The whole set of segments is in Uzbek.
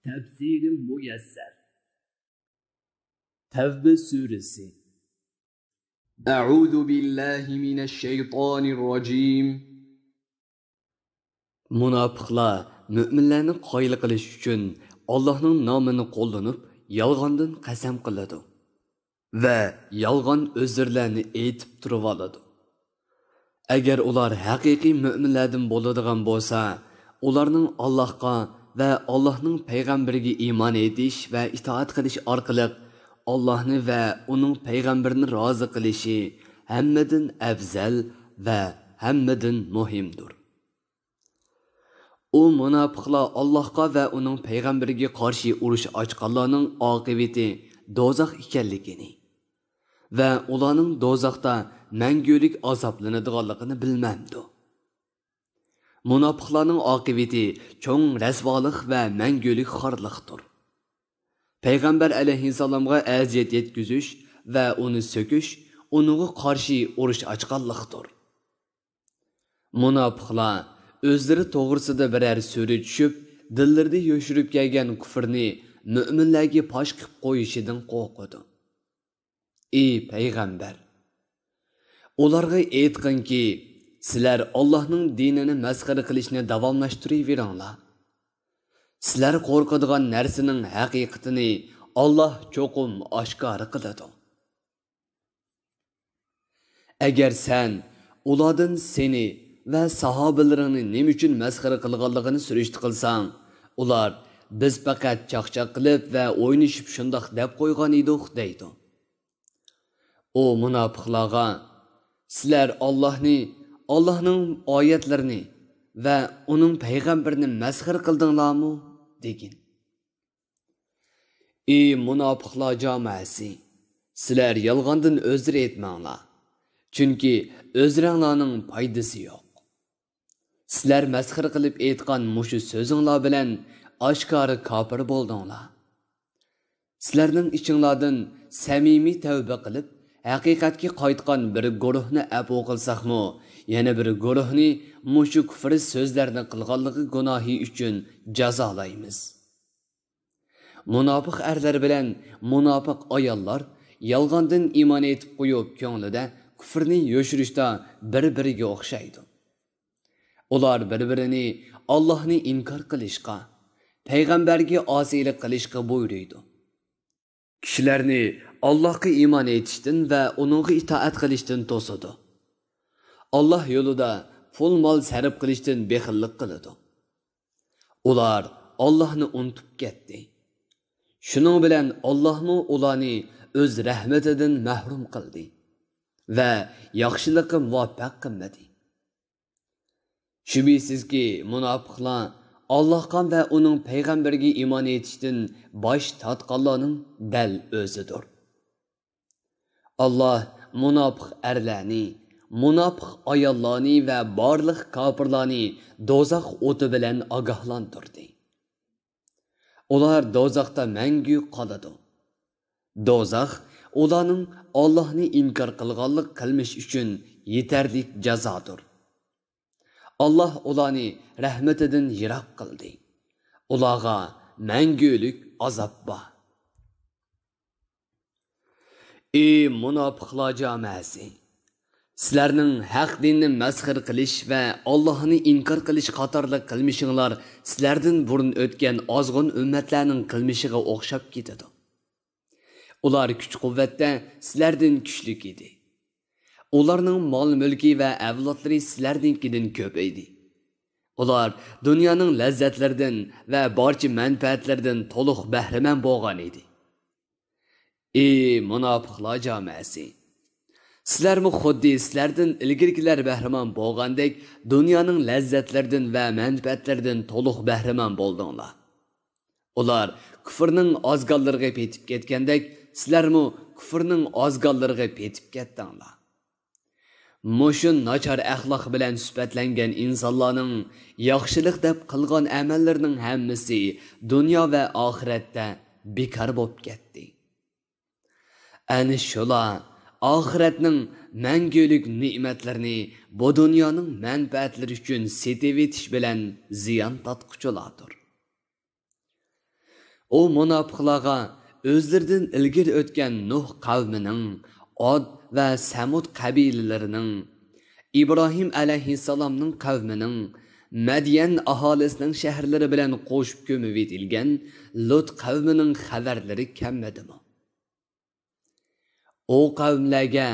Tefsiri Müyesser. Tevbe suresi. Euzu billahi mineşşeytanirracim. Munofiqlar müminlarni qoyil qilish uchun Allohning nomini qo'llanib, yolg'ondan qasam qiladi va yolg'on o'zirlarni aytib turib oladi. Agar ular haqiqiy mu'minlardan bo'ladigan bo'lsa, ularning Allohga va Allohning payg'ambariga iymon etish va itoat qilish orqali Allohni va uning payg'ambarini rozi qilishi hammadan afzal va hammadan muhimdir. U munofiqlar Allohga va uning payg'ambariga qarshi urush ochganlarning oqibati dozoq ekanligini va ularning dozoqda mangulik azoblanadiganligini bilmamdi. Munofiqlarning oqibati cho'ng rasvolik va mangulik xorliqdir. Payg'ambar alayhissalomga aziyat yetkazish va uni so'kish, uningga qarshi urush ochganlikdir. Munofiqlar o'zlari to'g'risida biror so'ri tushib, dillarida yo'shirib kelgan kufrni mu'minlarga fosh qilib qo'yishidan qo'rqadi. Ey payg'ambar, ularga aytqinki, sizlar Allohning dinini masxara qilishni davomlashtiraveringlar. Sizlar qo'rqadigan narsaning haqiqatini Alloh cho'qim oshkor qiladi. Agar sen ulardan seni va sahobalarini nima uchun masxara qilganligini surishti qilsang, ular biz faqat chaqchaq qilib va o'ynashib shundoq deb qo'ygan edik deydi. O munofiqlarga, sizlar Allohning oyatlarini va uning payg'ambarini masxara qildinglarmi degin. Ey munofiqlar jamoasi, sizlar yolg'ondan o'zir etmanglar, chunki o'zringlarning foydasi yo'q. Sizlar masxara qilib aytgan mushu so'zinglar bilan oshkora kofir bo'ldinglar. Sizlarning ichinglardan samimiy tavba qilib, haqiqatga qaytgan bir guruhni afu qilsaqmi, yana bir guruhni mushu kufr so'zlarni qilganligi gunohi uchun jazolaymiz. Munofiq erlar bilan munofiq ayollar yolg'ondan iymon etib qo'yib, ko'nglida kufrni yo'shirishda bir-biriga o'xshaydi. Ular bir-birini Allohni inkor qilishga, payg'ambarga osiylik qilishga buyuruydi. Kishilarni Allohga iymon etishdan va uningga itoat qilishdan to'sadi. Alloh yo'lida pul mol sarf qilishdan bexillik qiladi. Ular Allohni unutib ketdi. Shuning bilan Allohmi ularni o'z rahmatidan mahrum qildi va yaxshilikka muvaffaq qilmadi. Shubhisizki munofiqlar Allohga va uning payg'ambariga iymon etishdan bosh tortganlarning dal o'zidir. Alloh munofiq erlarni, munofiq ayollarni va barliq kofirlarni dozoq o'ti bilan ogohlantirdi. Ular dozoqda mangu qoladi. Dozoq ularning Allohni inkor qilganlik qilmish uchun yetarli jazodir. Allah ularni rahmetidan yiroq qildi. Ularga mangulik azob bor. Ey munofiqlar jamoasi, sizlarning haq dinni masxara qilish va Allohni inkor qilish qatorli qilmishinglar sizlardan burun o'tgan ozg'in ummatlarning qilmishiga o'xshab ketadi. Ular kuch-quvvatda sizlardan kuchli edi. Ularning mol-mulki va avlodlari sizlarninkidan ko'p edi. Ular dunyoning lazzatlaridan va barcha manfaatlardan to'liq bahramand bo'lgan edi. Ey munofiqlar jamoasi, sizlarmi xuddi sizlardan ilgirkilar bahramand bo'lgandek dunyoning lazzatlaridan va manfaatlaridan to'liq bahramand bo'ldinglar. Ular kufrning ozgonlariga petib ketgandek, sizlarmi kufrning ozgonlariga petib ketdinglar. Moshun nachar axloq bilan sifatlangan insonlarning yaxshilik deb qilgan amallarining hammasi dunyo va oxiratda bekor bo'lib ketdi. Ana shular oxiratning mangulik ne'matlarini bu dunyoning manfaatlari uchun setib etish bilan ziyon tortquchilardir. O munofiqlarga o'zlaridan ilgari o'tgan Nuh qavmining, Od va Samud qabilalarining, İbrahim alayhissalomning qavmining, Madyan aholisining shaharlari bilan qo'shib ko'mib etilgan Lut qavmining xabarlari kammadimi? O qavmlarga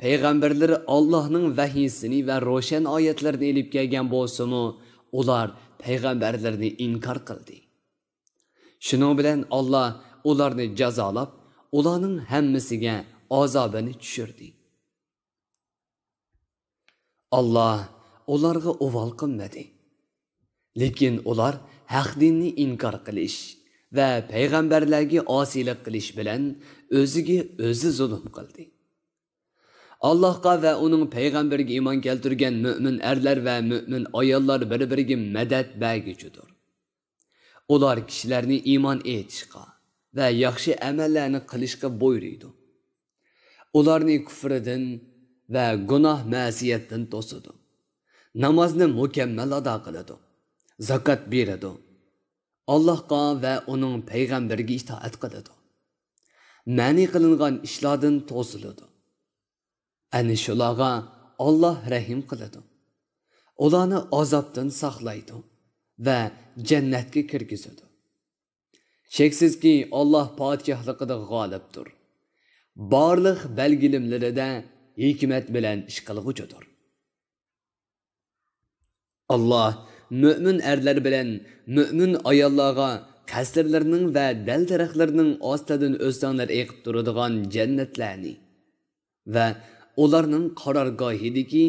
payg'ambarlari Allohning vahiysini va ro'shan oyatlarini elib kelgan bo'lsa-mu, ular payg'ambarlarni inkor qildi. Shuning bilan Alloh ularni jazolab, ularning hammasiga azobini tushirdi. Alloh ularga o'val qilmadi. Lekin ular haq dinni inkor qilish va payg'ambarlarga osiylik qilish bilan o'ziga o'zi zulm qildi. Allohga va uning payg'ambariga iymon keltirgan mu'min erlar va mu'min ayollar bir-biriga madad berguchidir. Ular kishilarni iymon etishga va yaxshi amallarni qilishga buyuradi. Ularni kufrdan va gunoh ma'siyatdan to'sadi. Namozni mukammal ado qiladi. Zakat beradi. Allohga va uning payg'ambariga itoat qiladi. Ma'ni qilingan ishlardan to'siladi. Ana shularga Alloh rahim qiladi. Ularni azobdan saqlaydi va jannatga kirgizadi. Sheksizki Alloh podshohligida g'olibdir. Barliq belgilimlarida hikmat bilan ish qilguchidir. Alloh mu'min erlar bilan mu'min ayollarga qasrlarning va dal-daraxtlarning ostidan o'sanglar eqib turadigan jannatlarni va ularning qarorgohidagi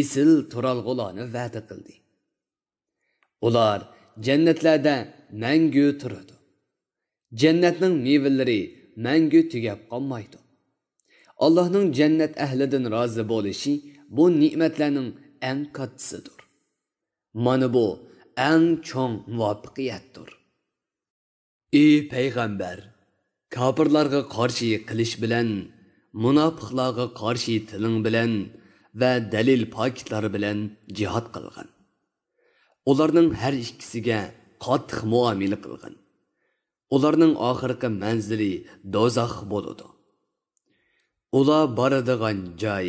esil turalg'ularni va'da qildi. Ular jannatlarda mangu turadi. Jannatning mevalari mangu tugab qolmaydi. Allohning jannat ahlidan rozi bo'lishi bu ne'matlarning eng kattasidir. Mana bu eng cho'ng muvaffaqiyatdir. Ey payg'ambar, kofirlarga qarshi qilish bilan, munofiqlarga qarshi tiling bilan va dalil pakitlari bilan jihad qilgan. Ularning har ikkisiga qattiq muomala qilgan. Ularning oxirgi manzili dozoq bo'ladi. Ular boradigan joy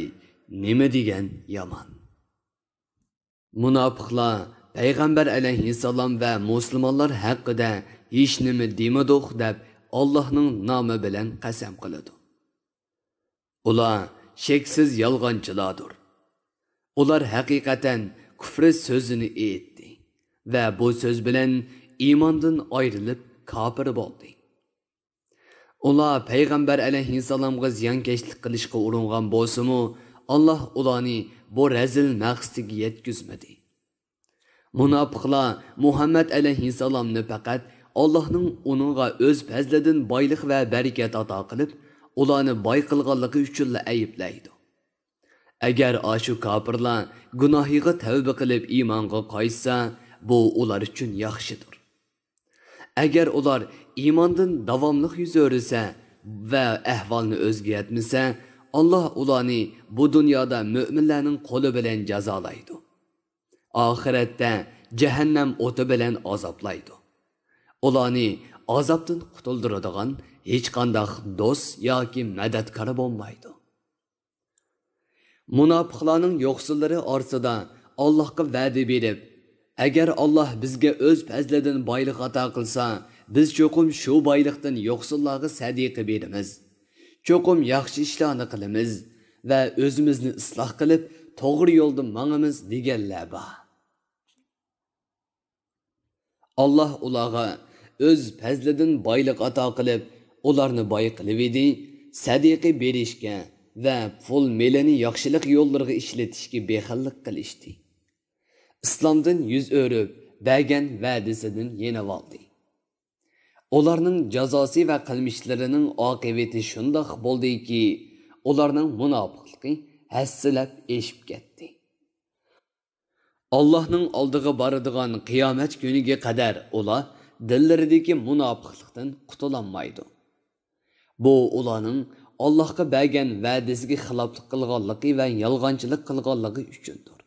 nima degan yomon. Munofiqlar payg'ambar alayhissalom va musulmonlar haqida hech nima demadoq deb Allohning nomi bilan qasam qiladi. Ular sheksiz yolg'onchilardir. Ular haqiqatan kufr so'zini aytdi va bu so'z bilan iymondan ayrilib kofir bo'ldi. Ular payg'ambar alayhissalomga ziyonkashlik qilishga uringan bo'lsa-mu, Alloh ularni bu razil maqsadiga yetkazmadi. Munofiqlar Muhammad alayhissalomni faqat Allohning uningga o'z fazlidan boylik va barakat ato qilib, ularni boy qilganligi uchun ayblaydi. Agar ashu kofirlar gunohiga tavba qilib iymonga qaytsa, bu ular uchun yaxshidir. Agar ular iymondan davomli yuz o'risa va ahvolni o'zgartmasa, Alloh ularni bu dunyoda mu'minlarning qo'li bilan jazolaydi. Oxiratda jahannam o'ti bilan azoblaydi. Ularni azobdan qutuldiradigan hech qanday do'st yoki madadkor bo'lmaydi. Munofiqlarning yo'qsullari orasida Allohga va'da berib, agar Alloh bizga o'z fazlidan boylik ato qilsa, biz cho'qim shu boylikdan yo'qsullarga sadiqa beramiz. Cho'qim yaxshi ishlarni qilamiz va o'zimizni isloh qilib, to'g'ri yo'lda mangamiz deganlar bor. Alloh ularga o'z fazlidan boylik ato qilib, ularni boy qilib edi, sadiqa berishga va pul melini yaxshilik yo'llariga ishlatishga bexillik qilishdi. Islomdan yuz o'rib, bergan va'dasidan yana oldi. Ularning jazosi va qilmishlarining oqibati shundoq bo'ldiki, ularning munofiqligi hassilab eshib ketdi. Allohning oldiga boradigan qiyomat kuniga qadar ular dillaridagi munofiqlikdan qutulolmaydi. Bu ularning Allohga bergan va'dasiga xiloflik qilganligi va yolg'onchilik qilganligi uchundir.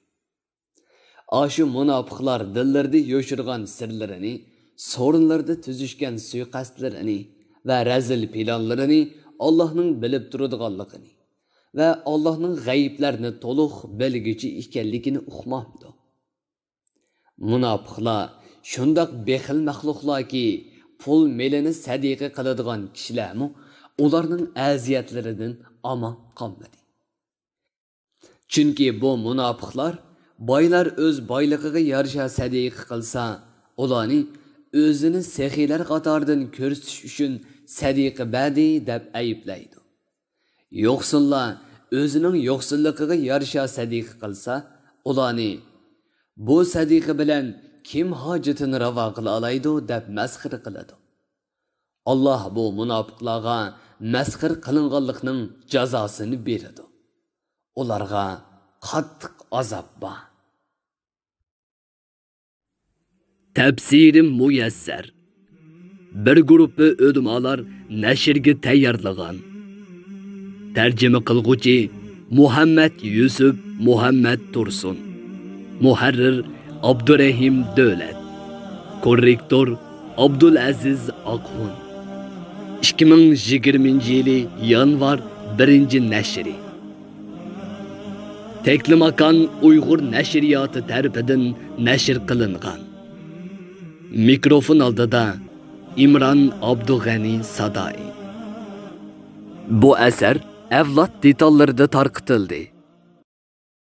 Ashu munofiqlar dillarida yo'shirgan sirlarini sorunlarda tuzishgan suiqasdlarini va razil planlarini Allohning bilib turadiganligini va Allohning g'ayiblarni to'liq bilguchi ekanligini uqmamdi. Munofiqlar shundoq bexil maxluqlarki, pul melini sadiqa qiladigan kishilarmi ularning aziyatlaridan omon qolmadi. Chunki bu munofiqlar boylar o'z boyligiga yarasha sadiqa qilsa, ularni o'zini sexiylar qatoridan ko'rsatish uchun sadiqa badi deb ayiblaydi. Yo'qsillar o'zining yo'qsilligiga yarasha sadiqa qilsa, ularni bu sadiqa bilan kim hojatini ravo qila oladi deb masxir qiladi. Alloh bu munofiqlarga masxir qilinganlikning jazosini beradi. Ularga qattiq azob bor. Tafsiri muyassar. Bir guruhi o'lmalar nashrga tayyorlagan. Tarjima qilguvchi Muhammad Yusuf Muhammad Tursun. Muharrir Abdurrahim Davlat. Korrektor Abdulaziz Aqhun. 2020-yili yanvar 1-nashri. Teklimakan Uyg'ur nashriyoti tarafidan nashr qilingan. Mikrofon oldida İmran Abdug'ani Sadai. Bu asar avlod detallarida tarqitildi.